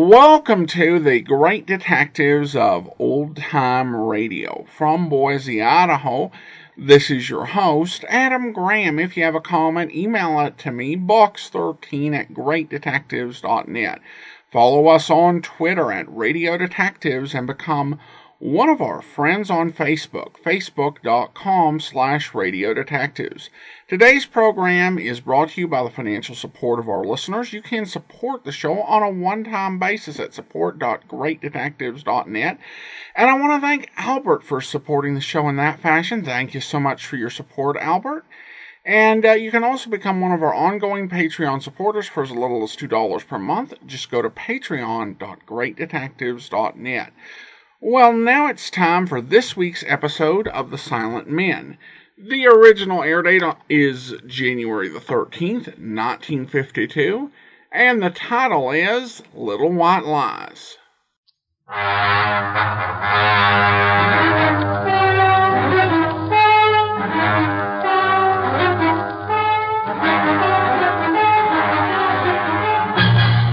Welcome to the Great Detectives of Old Time Radio. From Boise, Idaho, this is your host, Adam Graham. If you have a comment, email it to me, box13@greatdetectives.net. Follow us on Twitter at Radio Detectives and become one of our friends on Facebook, facebook.com/Radio Detectives. Today's program is brought to you by the financial support of our listeners. You can support the show on a one-time basis at support.greatdetectives.net. And I want to thank Albert for supporting the show in that fashion. Thank you so much for your support, Albert. And you can also become one of our ongoing Patreon supporters for as little as $2 per month. Just go to patreon.greatdetectives.net. Well, now it's time for this week's episode of The Silent Men. The original air date is January the 13th, 1952, and the title is Little White Lies.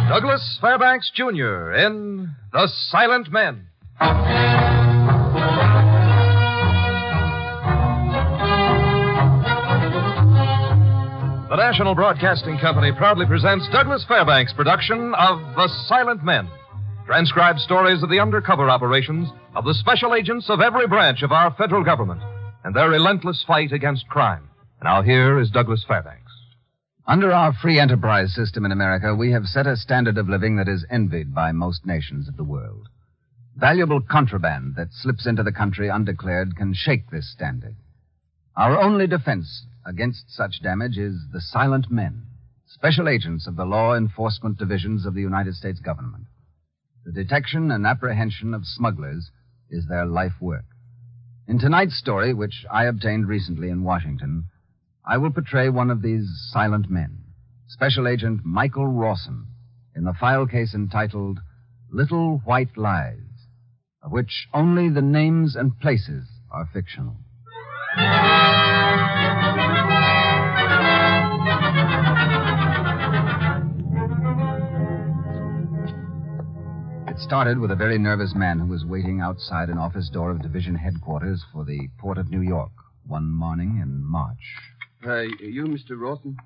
Douglas Fairbanks, Jr. in The Silent Men. The National Broadcasting Company proudly presents Douglas Fairbanks' production of The Silent Men. Transcribed stories of the undercover operations of the special agents of every branch of our federal government and their relentless fight against crime. Now here is Douglas Fairbanks. Under our free enterprise system in America, we have set a standard of living that is envied by most nations of the world. Valuable contraband that slips into the country undeclared can shake this standard. Our only defense against such damage is the Silent Men, special agents of the law enforcement divisions of the United States government. The detection and apprehension of smugglers is their life work. In tonight's story, which I obtained recently in Washington, I will portray one of these silent men, Special Agent Michael Rawson, in the file case entitled Little White Lies, of which only the names and places are fictional. It started with a very nervous man who was waiting outside an office door of division headquarters for the Port of New York one morning in March. You, Mr. Rawson?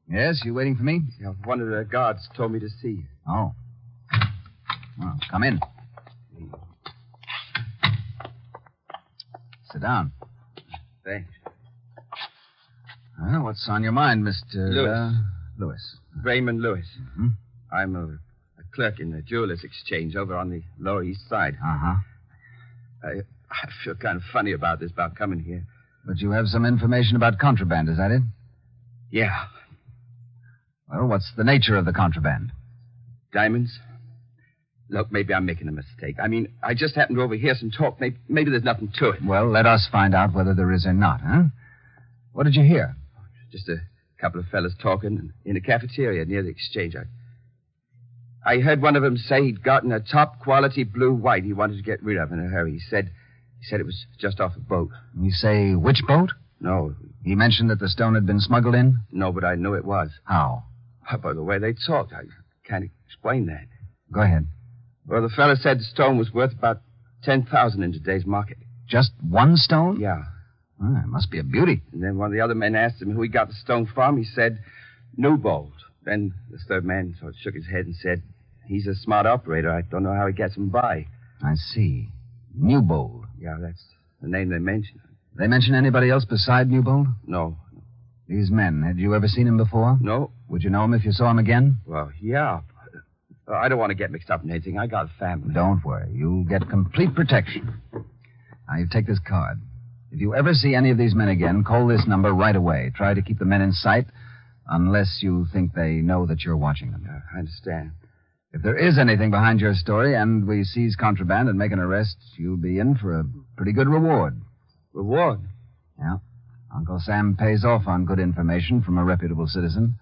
Yes, you waiting for me? Yeah, one of the guards told me to see you. Oh. Well, come in. Sit down. Thanks. Well, what's on your mind, Mr. Lewis. Lewis. Raymond Lewis. Mm-hmm. I'm a clerk in the Jewelers Exchange over on the Lower East Side. Uh-huh. I feel kind of funny about this, about coming here. But you have some information about contraband, is that it? Yeah. Well, what's the nature of the contraband? Diamonds? Look, maybe I'm making a mistake. I mean, I just happened to overhear some talk. Maybe there's nothing to it. Well, let us find out whether there is or not, huh? What did you hear? Just a couple of fellas talking in a cafeteria near the exchange. I heard one of them say he'd gotten a top-quality blue white he wanted to get rid of in a hurry. He said it was just off a boat. You say which boat? No. He mentioned that the stone had been smuggled in? No, but I knew it was. How? By the way they talked. I can't explain that. Go ahead. Well, the fella said the stone was worth about $10,000 in today's market. Just one stone? Yeah. Oh, it must be a beauty. And then one of the other men asked him who he got the stone from. He said, Newbold. Then the third man sort of shook his head and said, he's a smart operator. I don't know how he gets them by. I see. Newbold. Yeah, that's the name they mentioned. They mention anybody else beside Newbold? No. These men, had you ever seen him before? No. Would you know him if you saw him again? Well, yeah. I don't want to get mixed up in anything. I got a family. Don't worry. You'll get complete protection. Now, you take this card. If you ever see any of these men again, call this number right away. Try to keep the men in sight, unless you think they know that you're watching them. I understand. If there is anything behind your story and we seize contraband and make an arrest, you'll be in for a pretty good reward. Reward? Yeah. Uncle Sam pays off on good information from a reputable citizen.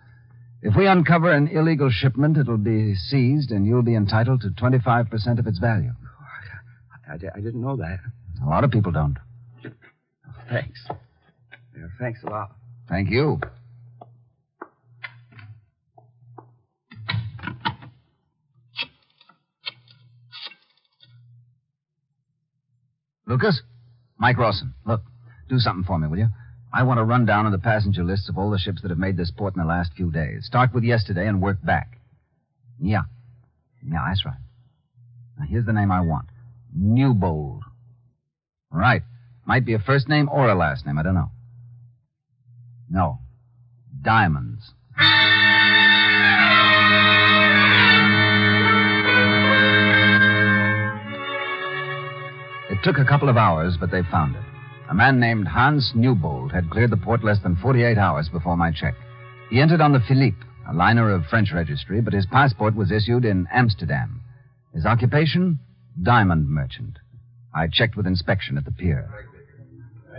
If we uncover an illegal shipment, it'll be seized and you'll be entitled to 25% of its value. I didn't know that. A lot of people don't. Thanks. Yeah, thanks a lot. Thank you. Lucas? Mike Rawson. Look, do something for me, will you? I want to run down on the passenger lists of all the ships that have made this port in the last few days. Start with yesterday and work back. Yeah. Yeah, that's right. Now, here's the name I want. Newbold. Right. Might be a first name or a last name. I don't know. No. Diamonds. It took a couple of hours, but they found it. A man named Hans Newbold had cleared the port less than 48 hours before my check. He entered on the Philippe, a liner of French registry, but his passport was issued in Amsterdam. His occupation? Diamond merchant. I checked with inspection at the pier.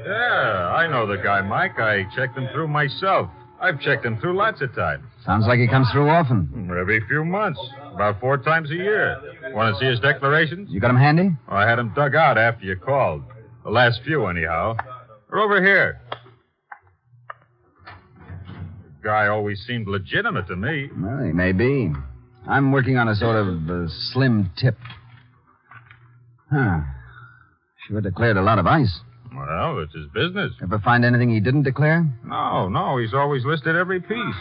Yeah, I know the guy, Mike. I checked him through myself. I've checked him through lots of times. Sounds like he comes through often. Every few months. About 4 times a year. Want to see his declarations? You got him handy? Oh, I had him dug out after you called. The last few, anyhow. They're over here. The guy always seemed legitimate to me. Well, he may be. I'm working on a sort of slim tip. Huh. Sure declared a lot of ice. Well, it's his business. Ever find anything he didn't declare? No. He's always listed every piece.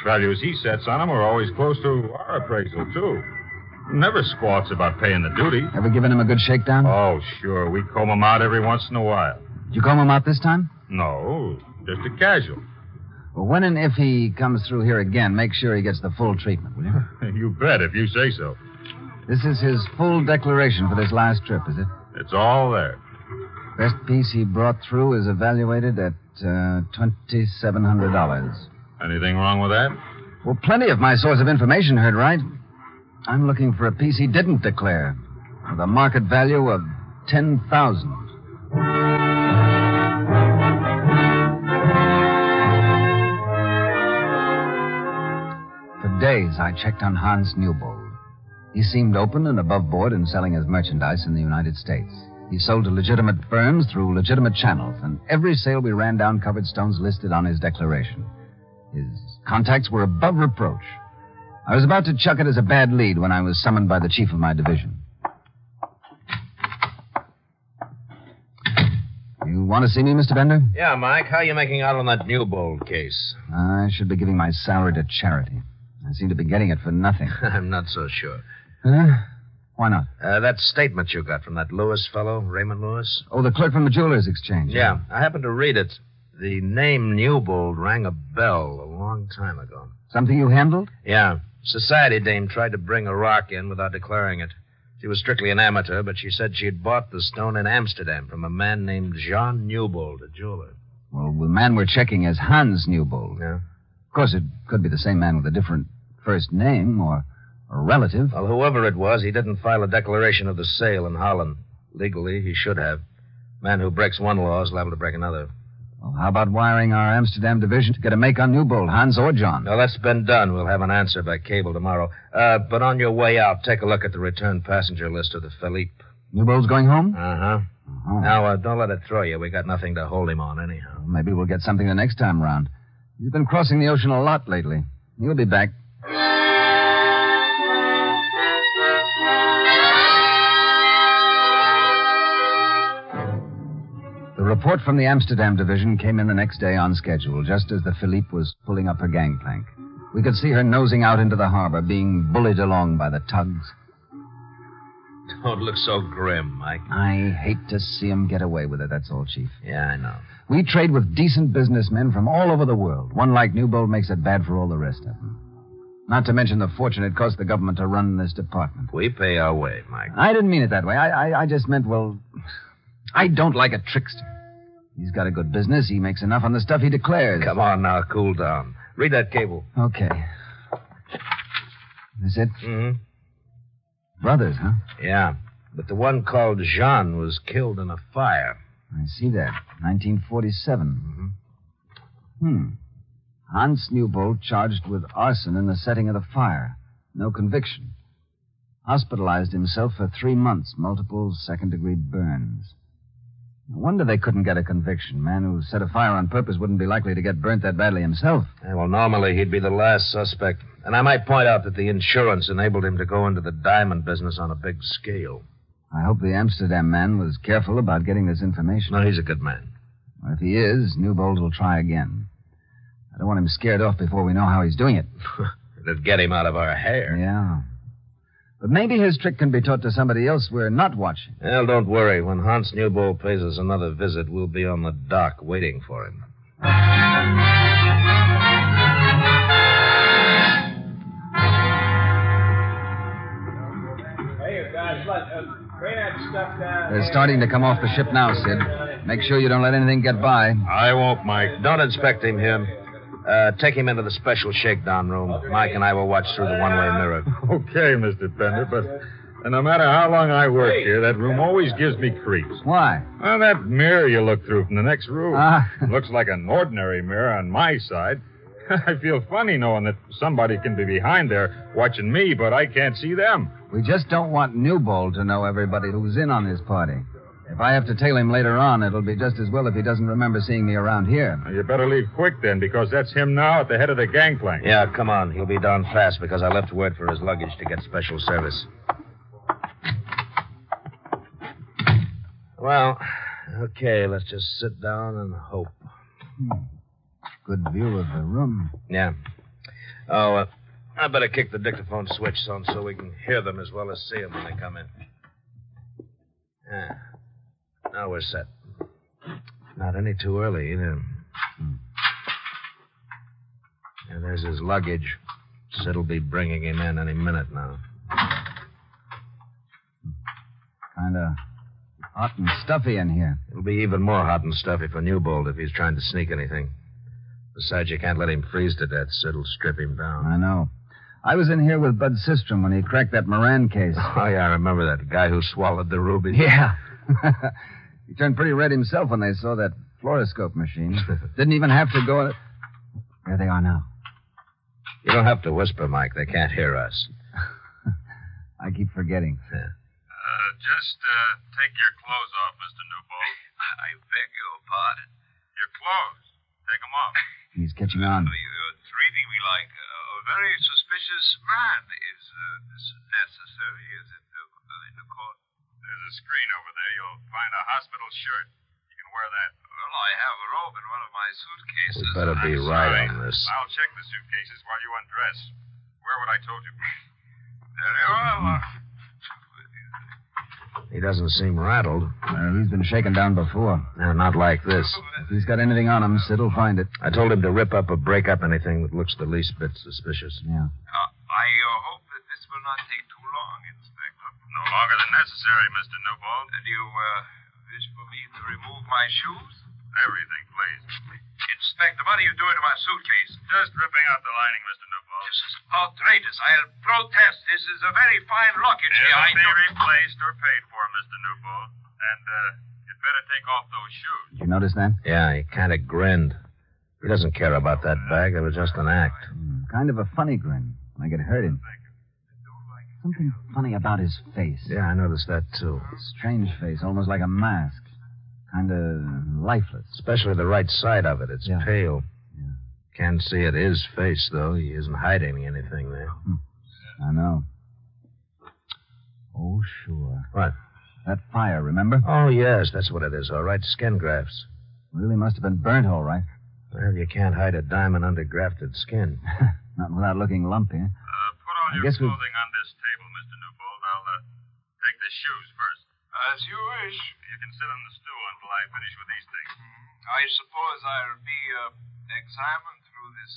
Values he sets on them are always close to our appraisal, too. Never squawks about paying the duty. Ever given him a good shakedown? Oh, sure. We comb him out every once in a while. Did you comb him out this time? No, just a casual. Well, when and if he comes through here again, make sure he gets the full treatment, will you? You bet, if you say so. This is his full declaration for this last trip, is it? It's all there. Best piece he brought through is evaluated at $2,700. Anything wrong with that? Well, plenty of my source of information heard right. I'm looking for a piece he didn't declare, with a market value of $10,000. For days, I checked on Hans Newbold. He seemed open and above board in selling his merchandise in the United States. He sold to legitimate firms through legitimate channels, and every sale we ran down covered stones listed on his declaration. His contacts were above reproach. I was about to chuck it as a bad lead when I was summoned by the chief of my division. You want to see me, Mr. Bender? Yeah, Mike. How are you making out on that Newbold case? I should be giving my salary to charity. I seem to be getting it for nothing. I'm not so sure. Huh? Why not? That statement you got from that Lewis fellow, Raymond Lewis? Oh, the clerk from the Jewelers Exchange. Yeah, I happened to read it. The name Newbold rang a bell a long time ago. Something you handled? Yeah. Society dame tried to bring a rock in without declaring it. She was strictly an amateur, but she said she had bought the stone in Amsterdam from a man named Jean Newbold, a jeweler. Well, the man we're checking is Hans Newbold. Yeah. Of course, it could be the same man with a different first name or a relative. Well, whoever it was, he didn't file a declaration of the sale in Holland. Legally, he should have. Man who breaks one law is liable to break another. Well, how about wiring our Amsterdam division to get a make on Newbold, Hans or John? No, that's been done. We'll have an answer by cable tomorrow. But on your way out, take a look at the return passenger list of the Philippe. Newbold's going home? Uh-huh. Oh. Now, don't let it throw you. We got nothing to hold him on anyhow. Well, maybe we'll get something the next time round. He's been crossing the ocean a lot lately. He'll be back. The report from the Amsterdam division came in the next day on schedule, just as the Philippe was pulling up her gangplank. We could see her nosing out into the harbor, being bullied along by the tugs. Don't look so grim, Mike. I hate to see him get away with it, that's all, Chief. Yeah, I know. We trade with decent businessmen from all over the world. One like Newbold makes it bad for all the rest of them. Not to mention the fortune it cost the government to run this department. We pay our way, Mike. I didn't mean it that way. I just meant, well, I don't like a trickster. He's got a good business. He makes enough on the stuff he declares. Come on now, cool down. Read that cable. Okay. Is it? Mm-hmm. Brothers, huh? Yeah, but the one called Jean was killed in a fire. I see that. 1947. Mm-hmm. Hans Newbold charged with arson in the setting of the fire. No conviction. Hospitalized himself for 3 months. Multiple second-degree burns. No wonder they couldn't get a conviction. Man who set a fire on purpose wouldn't be likely to get burnt that badly himself. Yeah, well, normally he'd be the last suspect. And I might point out that the insurance enabled him to go into the diamond business on a big scale. I hope the Amsterdam man was careful about getting this information. No, he's a good man. Well, if he is, Newbold will try again. I don't want him scared off before we know how he's doing it. It'd get him out of our hair. Yeah. But maybe his trick can be taught to somebody else we're not watching. Well, don't worry. When Hans Newbold pays us another visit, we'll be on the dock waiting for him. They're starting to come off the ship now, Sid. Make sure you don't let anything get by. I won't, Mike. Don't inspect him here. Take him into the special shakedown room. Mike and I will watch through the one-way mirror. Okay, Mr. Bender, but no matter how long I work here, that room always gives me creeps. Why? Well, that mirror you look through from the next room. Ah. Looks like an ordinary mirror on my side. I feel funny knowing that somebody can be behind there watching me, but I can't see them. We just don't want Newbold to know everybody who's in on this party. If I have to tail him later on, it'll be just as well if he doesn't remember seeing me around here. Now, you better leave quick then, because that's him now at the head of the gangplank. Yeah, come on. He'll be down fast because I left word for his luggage to get special service. Well, okay, let's just sit down and hope. Good view of the room. Yeah. Oh, I better kick the dictaphone switch on so we can hear them as well as see them when they come in. Yeah. Now we're set. Not any too early, either. Yeah, there's his luggage. Sid'll be bringing him in any minute now. Kind of hot and stuffy in here. It'll be even more hot and stuffy for Newbold if he's trying to sneak anything. Besides, you can't let him freeze to death. Sid'll strip him down. I know. I was in here with Bud Sistrom when he cracked that Moran case. Oh, yeah, I remember that guy who swallowed the ruby. Yeah. He turned pretty red himself when they saw that fluoroscope machine. Didn't even have to go... There they are now. You don't have to whisper, Mike. They can't hear us. I keep forgetting. Yeah. Just take your clothes off, Mr. Newbold. I beg your pardon. Your clothes. Take them off. He's catching on. You're treating me like a very suspicious man. Is this necessary? Is it in the court? There's a screen over there. You'll find a hospital shirt. You can wear that. Well, I have a robe in one of my suitcases. We better be right on this. I'll check the suitcases while you undress. Wear what I told you. Very well. He doesn't seem rattled. He's been shaken down before. No, not like this. If he's got anything on him, Sid'll find it. I told him to rip up or break up anything that looks the least bit suspicious. Yeah. I hope that this will not take too long, Inspector. No longer than necessary, Mr. Newbold. And you wish for me to remove my shoes? Everything, please. Inspector, what are you doing to my suitcase? Just ripping out the lining, Mr. Newbold. This is outrageous. I'll protest. This is a very fine luggage here. It'll be replaced or paid for, Mr. Newbold. And, you'd better take off those shoes. Did you notice that? Yeah, he kind of grinned. He doesn't care about that bag. It was just an act. Kind of a funny grin, like it hurt him. Something funny about his face. Yeah, I noticed that, too. Strange face, almost like a mask. Kind of lifeless. Especially the right side of it. It's pale. Yeah. Can't see it his face, though. He isn't hiding anything there. I know. Oh, sure. What? That fire, remember? Oh, yes, that's what it is, all right. Skin grafts. Really must have been burnt, all right. Well, you can't hide a diamond under grafted skin. Not without looking lumpy. Put all your clothing on this table, Mr. Newbold. I'll take the shoes first. As you wish. You can sit on the stool until I finish with these things. I suppose I'll be examined through this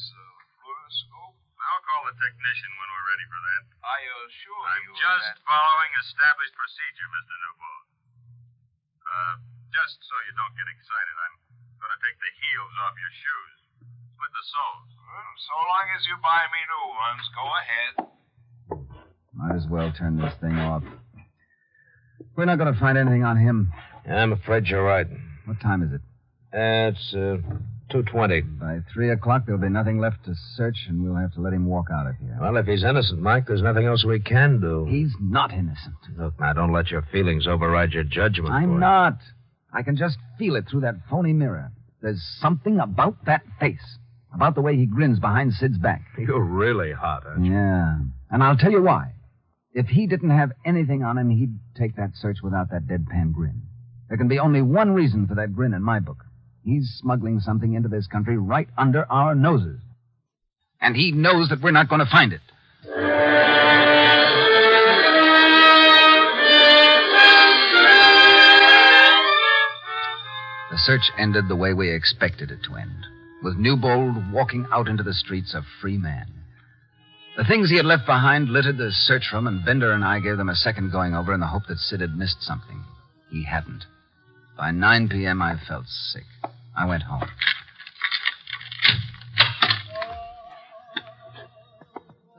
fluoroscope. I'll call the technician when we're ready for that. I assure I'm you just that... following established procedure, Mr. Newbold. Just so you don't get excited, I'm going to take the heels off your shoes. Split the soles. Well, so long as you buy me new ones, go ahead. Might as well turn this thing off. We're not going to find anything on him. I'm afraid you're right. What time is it? It's 2:20. By 3 o'clock, there'll be nothing left to search, and we'll have to let him walk out of here. Well, if he's innocent, Mike, there's nothing else we can do. He's not innocent. Look, now, don't let your feelings override your judgment. I'm not. I can just feel it through that phony mirror. There's something about that face, about the way he grins behind Sid's back. You're really hot, aren't you? Yeah. And I'll tell you why. If he didn't have anything on him, he'd take that search without that deadpan grin. There can be only one reason for that grin in my book. He's smuggling something into this country right under our noses. And he knows that we're not going to find it. The search ended the way we expected it to end, with Newbold walking out into the streets a free man. The things he had left behind littered the search room, and Bender and I gave them a second going over in the hope that Sid had missed something. He hadn't. By 9 p.m., I felt sick. I went home.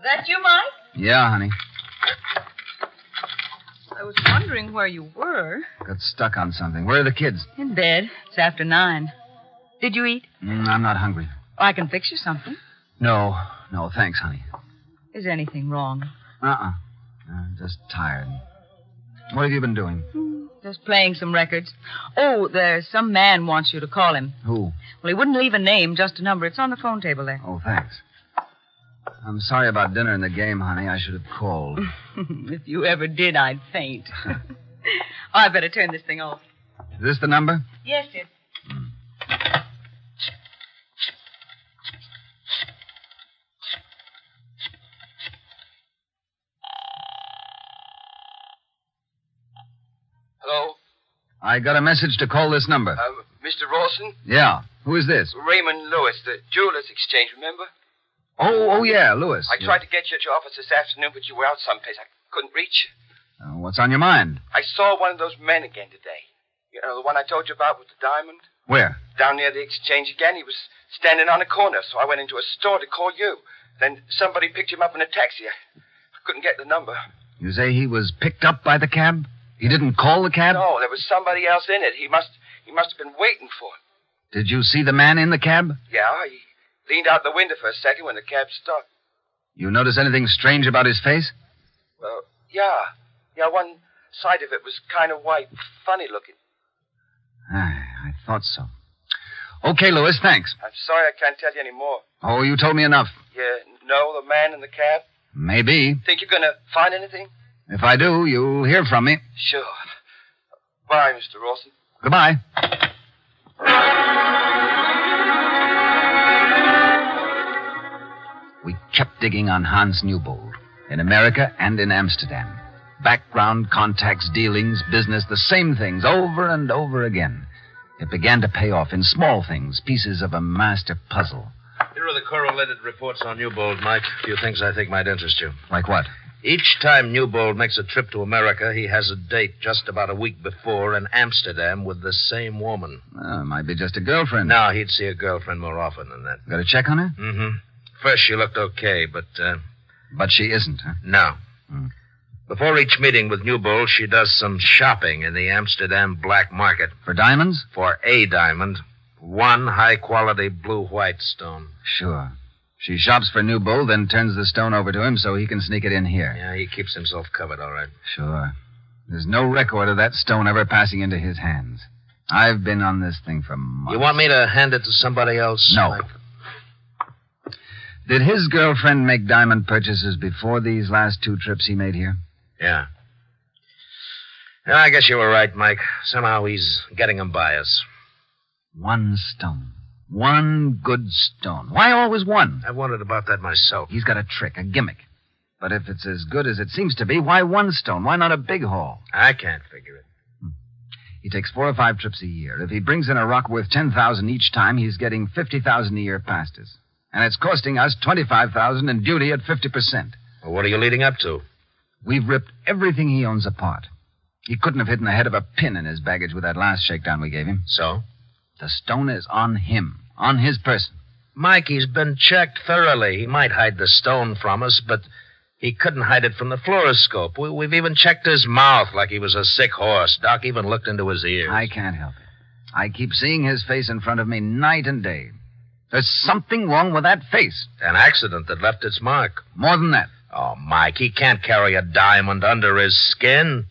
That you, Mike? Yeah, honey. I was wondering where you were. Got stuck on something. Where are the kids? In bed. It's after 9. Did you eat? I'm not hungry. Oh, I can fix you something. No, thanks, honey. Is anything wrong? Just tired. What have you been doing? Just playing some records. Oh, there's some man wants you to call him. Who? Well, he wouldn't leave a name, just a number. It's on the phone table there. Oh, thanks. I'm sorry about dinner and the game, honey. I should have called. If you ever did, I'd faint. I better turn this thing off. Is this the number? Yes, Sid. Hello? I got a message to call this number. Mr. Rawson? Yeah. Who is this? Raymond Lewis, the Jewelers Exchange, remember? Oh, yeah, Lewis. I tried to get you at your office this afternoon, but you were out someplace. I couldn't reach you. What's on your mind? I saw one of those men again today. You know, the one I told you about with the diamond? Where? Down near the exchange again. He was standing on a corner, so I went into a store to call you. Then somebody picked him up in a taxi. I couldn't get the number. You say he was picked up by the cab? He didn't call the cab? No, there was somebody else in it. He must have been waiting for him. Did you see the man in the cab? Yeah, he leaned out the window for a second when the cab stopped. You notice anything strange about his face? Well, yeah. Yeah, one side of it was kind of white, funny looking. I thought so. Okay, Lewis, thanks. I'm sorry I can't tell you any more. Oh, you told me enough. You know the man in the cab? Maybe. Think you're going to find anything? If I do, you'll hear from me. Sure. Bye, Mr. Rawson. Goodbye. We kept digging on Hans Newbold, in America and in Amsterdam. Background, contacts, dealings, business, the same things over and over again. It began to pay off in small things, pieces of a master puzzle. Here are the correlated reports on Newbold, Mike. A few things I think might interest you. Like what? Each time Newbold makes a trip to America, he has a date just about a week before in Amsterdam with the same woman. Might be just a girlfriend. No, he'd see a girlfriend more often than that. Got a check on her? Mm-hmm. First, she looked okay, but... But she isn't, huh? No. Before each meeting with Newbold, she does some shopping in the Amsterdam black market. For diamonds? For a diamond. One high-quality blue-white stone. Sure. She shops for Newbold, then turns the stone over to him so he can sneak it in here. Yeah, he keeps himself covered, all right. Sure. There's no record of that stone ever passing into his hands. I've been on this thing for months. You want me to hand it to somebody else? No. Mike? Did his girlfriend make diamond purchases before these last 2 trips he made here? Yeah. Yeah, I guess you were right, Mike. Somehow he's getting them by us. One stone. One good stone. Why always one? I wondered about that myself. He's got a trick, a gimmick. But if it's as good as it seems to be, why one stone? Why not a big haul? I can't figure it. He takes 4 or 5 trips a year. If he brings in a rock worth $10,000 each time, he's getting $50,000 a year past us. And it's costing us $25,000 in duty at 50%. Well, what are you leading up to? We've ripped everything he owns apart. He couldn't have hidden the head of a pin in his baggage with that last shakedown we gave him. So? The stone is on him, on his person. Mike, he's been checked thoroughly. He might hide the stone from us, but he couldn't hide it from the fluoroscope. We've even checked his mouth like he was a sick horse. Doc even looked into his ears. I can't help it. I keep seeing his face in front of me night and day. There's something wrong with that face. An accident that left its mark. More than that. Oh, Mike, he can't carry a diamond under his skin.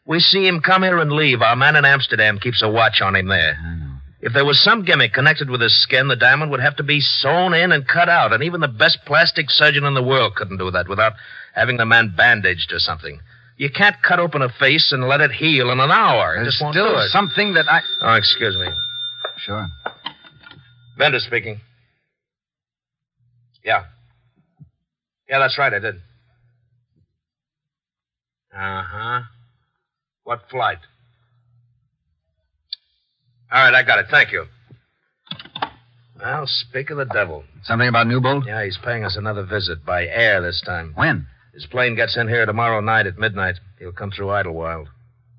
We see him come here and leave. Our man in Amsterdam keeps a watch on him there. I know. If there was some gimmick connected with his skin, the diamond would have to be sewn in and cut out, and even the best plastic surgeon in the world couldn't do that without having the man bandaged or something. You can't cut open a face and let it heal in an hour. It There's just won't still do it. something that I... Oh, excuse me. Sure. Bender speaking. Yeah. Yeah, that's right, I did. Uh-huh. What flight? All right, I got it. Thank you. Well, speak of the devil. Something about Newbold? Yeah, he's paying us another visit by air this time. When? His plane gets in here tomorrow night at midnight. He'll come through Idlewild.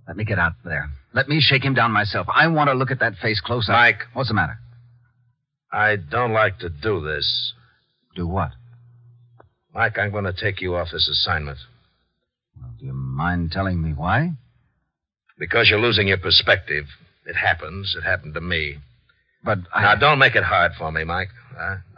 Let me get out there. Let me shake him down myself. I want to look at that face close up. Mike. What's the matter? I don't like to do this. Do what? Mike, I'm going to take you off this assignment. Well, do you mind telling me why? Because you're losing your perspective. It happens. It happened to me. But Now, don't make it hard for me, Mike.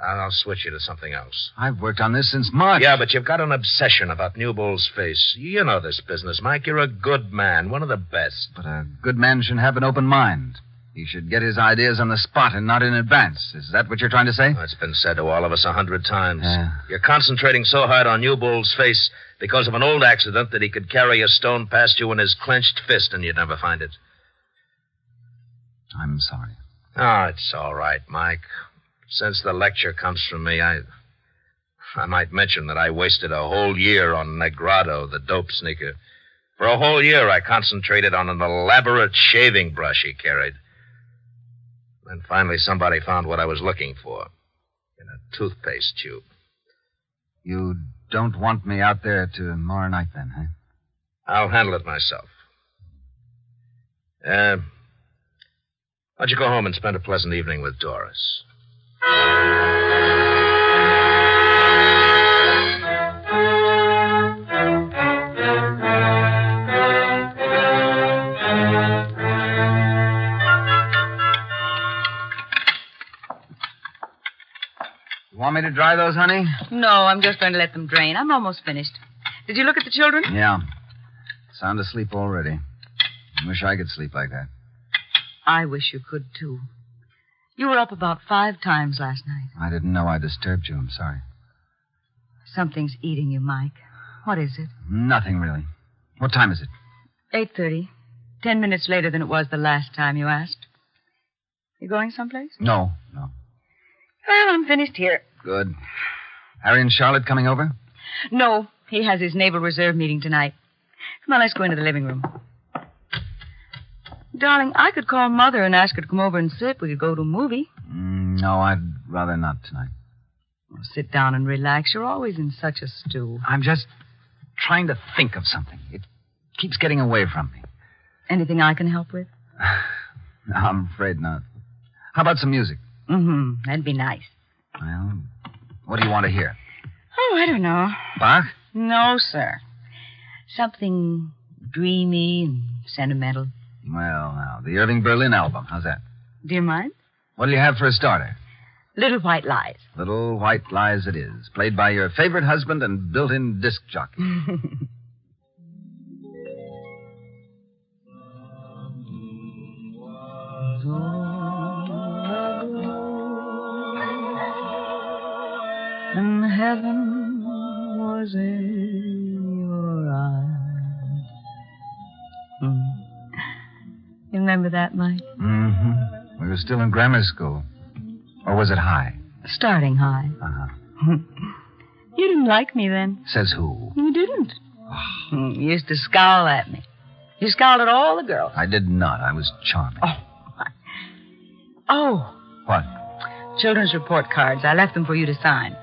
I'll switch you to something else. I've worked on this since March. Yeah, but you've got an obsession about Newbold's face. You know this business, Mike. You're a good man, one of the best. But a good man should have an open mind. He should get his ideas on the spot and not in advance. Is that what you're trying to say? That's been said to all of us 100 times. Yeah. You're concentrating so hard on Newbold's face because of an old accident that he could carry a stone past you in his clenched fist and you'd never find it. I'm sorry. Oh, it's all right, Mike. Since the lecture comes from me, I might mention that I wasted a whole year on Negrado, the dope sneaker. For a whole year, I concentrated on an elaborate shaving brush he carried. Then finally, somebody found what I was looking for in a toothpaste tube. You don't want me out there tomorrow night, then, huh? I'll handle it myself. Why don't you go home and spend a pleasant evening with Doris? You want me to dry those, honey? No, I'm just going to let them drain. I'm almost finished. Did you look at the children? Yeah. Sound asleep already. I wish I could sleep like that. I wish you could, too. You were up about 5 times last night. I didn't know I disturbed you. I'm sorry. Something's eating you, Mike. What is it? Nothing, really. What time is it? 8:30. 10 minutes later than it was the last time you asked. You going someplace? No. Well, I'm finished here. Good. Harry and Charlotte coming over? No, he has his Naval Reserve meeting tonight. Come on, let's go into the living room. Darling, I could call Mother and ask her to come over and sit. We could go to a movie. No, I'd rather not tonight. Well, sit down and relax. You're always in such a stew. I'm just trying to think of something. It keeps getting away from me. Anything I can help with? No, I'm afraid not. How about some music? That'd be nice. Well, what do you want to hear? Oh, I don't know. Bach? No, sir. Something dreamy and sentimental. Well, now, the Irving Berlin album. How's that? Do you mind? What do you have for a starter? Little White Lies. Little White Lies it is. Played by your favorite husband and built-in disc jockey. And heaven was in your eyes. You remember that, Mike? Mm-hmm. We were still in grammar school. Or was it high? Starting high. Uh-huh. You didn't like me then. Says who? You didn't. You used to scowl at me. You scowled at all the girls. I did not. I was charming. Oh. What? Children's report cards. I left them for you to sign.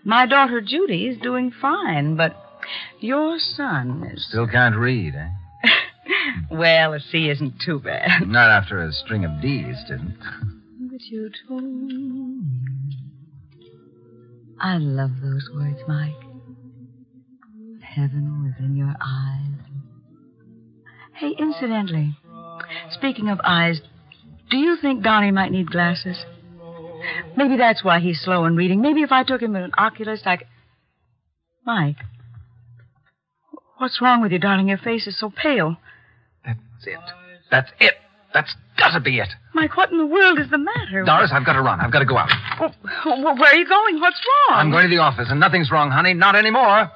My daughter Judy is doing fine, but your son is... Still can't read, eh? Well, a C isn't too bad. Not after a string of D's, didn't. But you told me. I love those words, Mike. Heaven was in your eyes. Hey, incidentally, speaking of eyes, do you think Donnie might need glasses? Maybe that's why he's slow in reading. Maybe if I took him to an oculist, I could... Mike, what's wrong with you, darling? Your face is so pale. That's it. That's it. That's gotta be it. Mike, what in the world is the matter? Doris, I've got to run. I've got to go out. Well, where are you going? What's wrong? I'm going to the office, and nothing's wrong, honey. Not anymore.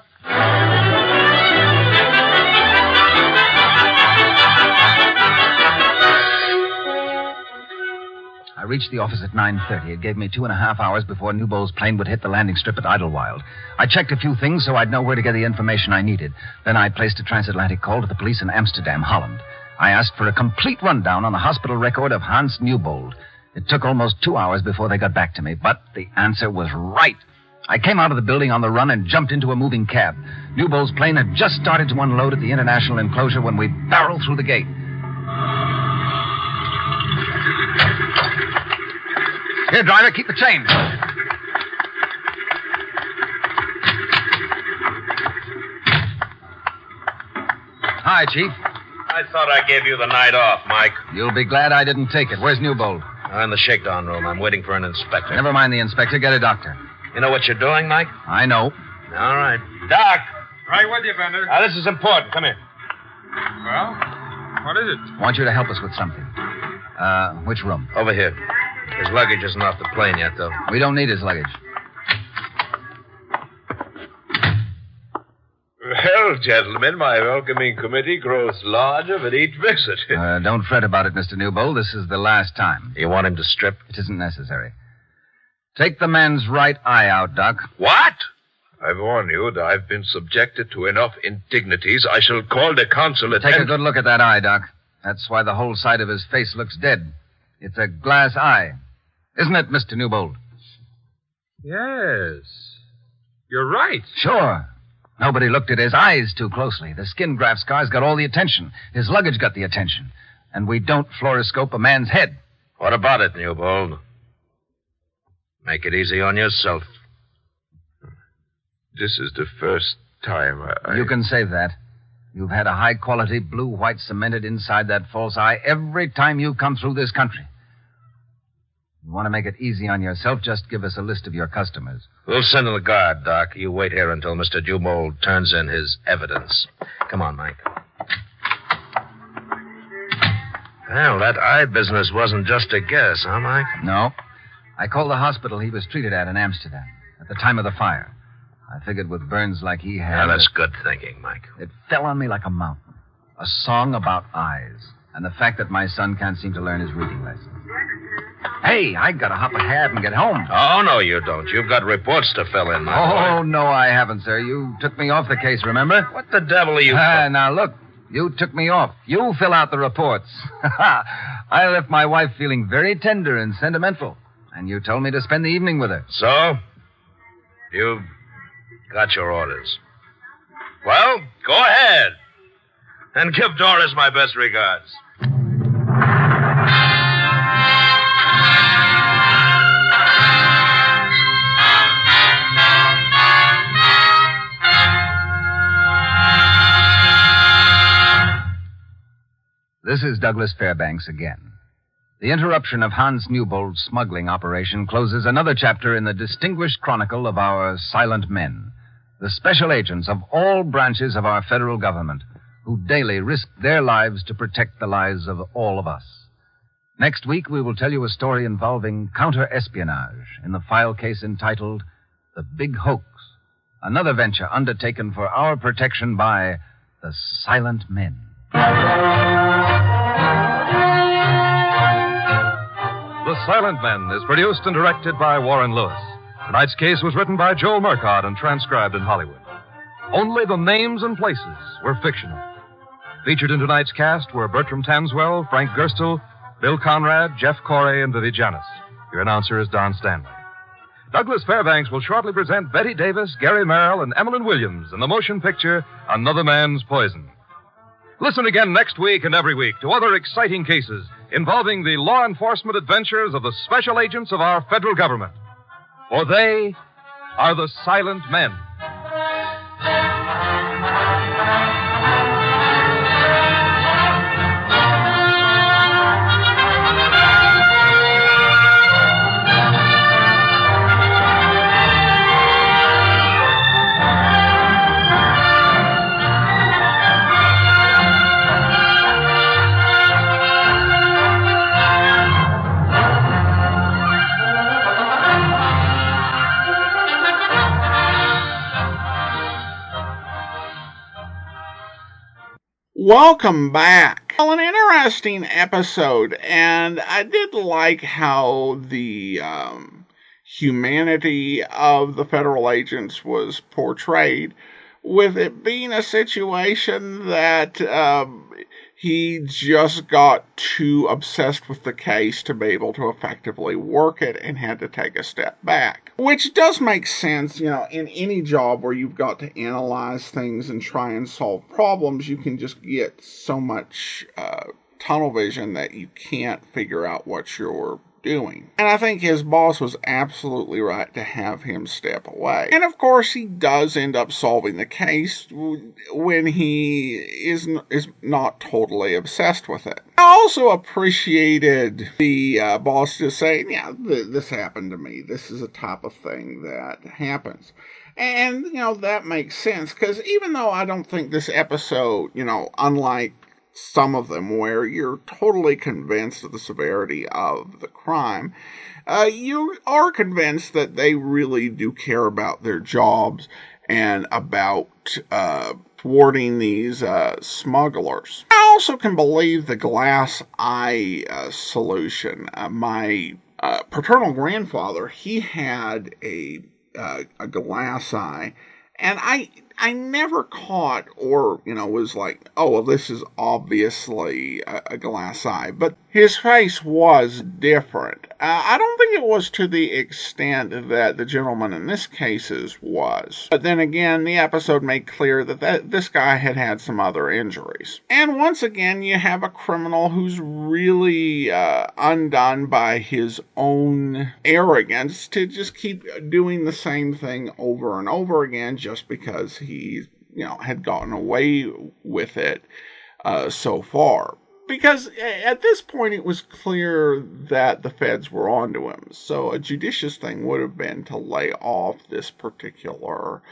I reached the office at 9:30. It gave me 2.5 hours before Newbold's plane would hit the landing strip at Idlewild. I checked a few things so I'd know where to get the information I needed. Then I placed a transatlantic call to the police in Amsterdam, Holland. I asked for a complete rundown on the hospital record of Hans Newbold. It took almost 2 hours before they got back to me, but the answer was right. I came out of the building on the run and jumped into a moving cab. Newbold's plane had just started to unload at the international enclosure when we barreled through the gate. Here, driver, keep the change. Hi, Chief. I thought I gave you the night off, Mike. You'll be glad I didn't take it. Where's Newbold? I'm in the shakedown room. I'm waiting for an inspector. Never mind the inspector. Get a doctor. You know what you're doing, Mike? I know. All right. Doc! Right with you, Bender. This is important. Come here. Well, what is it? I want you to help us with something. Which room? Over here. His luggage isn't off the plane yet, though. We don't need his luggage. Well, gentlemen, my welcoming committee grows larger with each visit. Don't fret about it, Mr. Newbold. This is the last time. You want him to strip? It isn't necessary. Take the man's right eye out, Doc. What? I warn you that I've been subjected to enough indignities. I shall call the consulate. Take a good look at that eye, Doc. That's why the whole side of his face looks dead. It's a glass eye. Isn't it, Mr. Newbold? Yes. You're right. Sure. Nobody looked at his eyes too closely. The skin graft scars got all the attention. His luggage got the attention. And we don't fluoroscope a man's head. What about it, Newbold? Make it easy on yourself. This is the first time I... You can save that. You've had a high-quality blue-white cemented inside that false eye every time you come through this country. You want to make it easy on yourself, just give us a list of your customers. We'll send in the guard, Doc. You wait here until Mr. Newbold turns in his evidence. Come on, Mike. Well, that eye business wasn't just a guess, huh, Mike? No. I called the hospital he was treated at in Amsterdam at the time of the fire. I figured with burns like he had... Now, that's good thinking, Mike. It fell on me like a mountain. A song about eyes. And the fact that my son can't seem to learn his reading lessons. Hey, I gotta hop ahead and get home. Oh, no, you don't. You've got reports to fill in, my boy. Oh, no, I haven't, sir. You took me off the case, remember? What the devil are you... Now, look. You took me off. You fill out the reports. I left my wife feeling very tender and sentimental. And you told me to spend the evening with her. So? You've got your orders. Well, go ahead. And give Doris my best regards. This is Douglas Fairbanks again. The interruption of Hans Newbold's smuggling operation closes another chapter in the distinguished chronicle of our silent men, the special agents of all branches of our federal government, who daily risk their lives to protect the lives of all of us. Next week, we will tell you a story involving counter-espionage in the file case entitled The Big Hoax, another venture undertaken for our protection by the Silent Men. The Silent Men is produced and directed by Warren Lewis. Tonight's case was written by Joel Murcott and transcribed in Hollywood. Only the names and places were fictional. Featured in tonight's cast were Bertram Tanswell, Frank Gerstle, Bill Conrad, Jeff Corey, and Vivi Janis. Your announcer is Don Stanley. Douglas Fairbanks will shortly present Betty Davis, Gary Merrill, and Emmeline Williams in the motion picture Another Man's Poison. Listen again next week and every week to other exciting cases involving the law enforcement adventures of the special agents of our federal government. For they are the Silent Men. Welcome back. Well, an interesting episode, and I did like how the humanity of the federal agents was portrayed, with it being a situation that he just got too obsessed with the case to be able to effectively work it and had to take a step back. Which does make sense, in any job where you've got to analyze things and try and solve problems, you can just get so much tunnel vision that you can't figure out what you're doing. And I think his boss was absolutely right to have him step away. And of course, he does end up solving the case when he is not totally obsessed with it. I also appreciated the boss just saying, yeah, this happened to me. This is a type of thing that happens. And, that makes sense, because even though I don't think this episode, unlike some of them where you're totally convinced of the severity of the crime, you are convinced that they really do care about their jobs and about thwarting these smugglers. I also can believe the glass eye solution. My paternal grandfather, he had a glass eye, and I never caught or, was like, oh, well, this is obviously a glass eye. But his face was different. I don't think it was to the extent that the gentleman in this case's was. But then again, the episode made clear that this guy had some other injuries. And once again, you have a criminal who's really undone by his own arrogance to just keep doing the same thing over and over again just because he, had gotten away with it so far. Because at this point, it was clear that the feds were onto him. So a judicious thing would have been to lay off this particular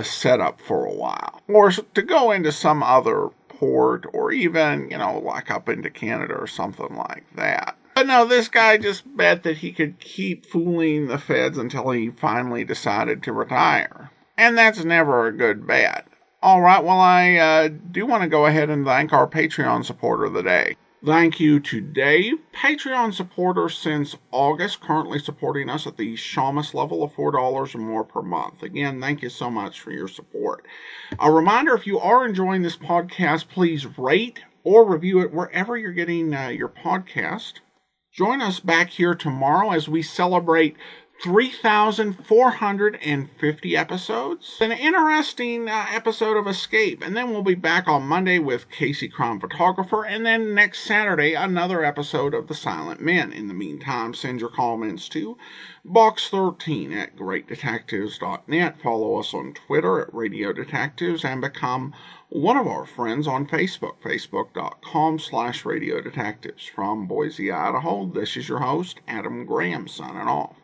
setup for a while. Or to go into some other port, or even, like up into Canada or something like that. But no, this guy just bet that he could keep fooling the feds until he finally decided to retire. And that's never a good bet. Alright, well, I do want to go ahead and thank our Patreon supporter of the day. Thank you to Dave, Patreon supporter since August, currently supporting us at the Shamus level of $4 or more per month. Again, thank you so much for your support. A reminder, if you are enjoying this podcast, please rate or review it wherever you're getting your podcast. Join us back here tomorrow as we celebrate 3,450 episodes. An interesting episode of Escape. And then we'll be back on Monday with Casey Crime Photographer. And then next Saturday, another episode of The Silent Men. In the meantime, send your comments to box13 at greatdetectives.net. Follow us on Twitter at Radio Detectives and become one of our friends on Facebook, facebook.com/Radio Detectives. From Boise, Idaho, this is your host, Adam Graham, signing off.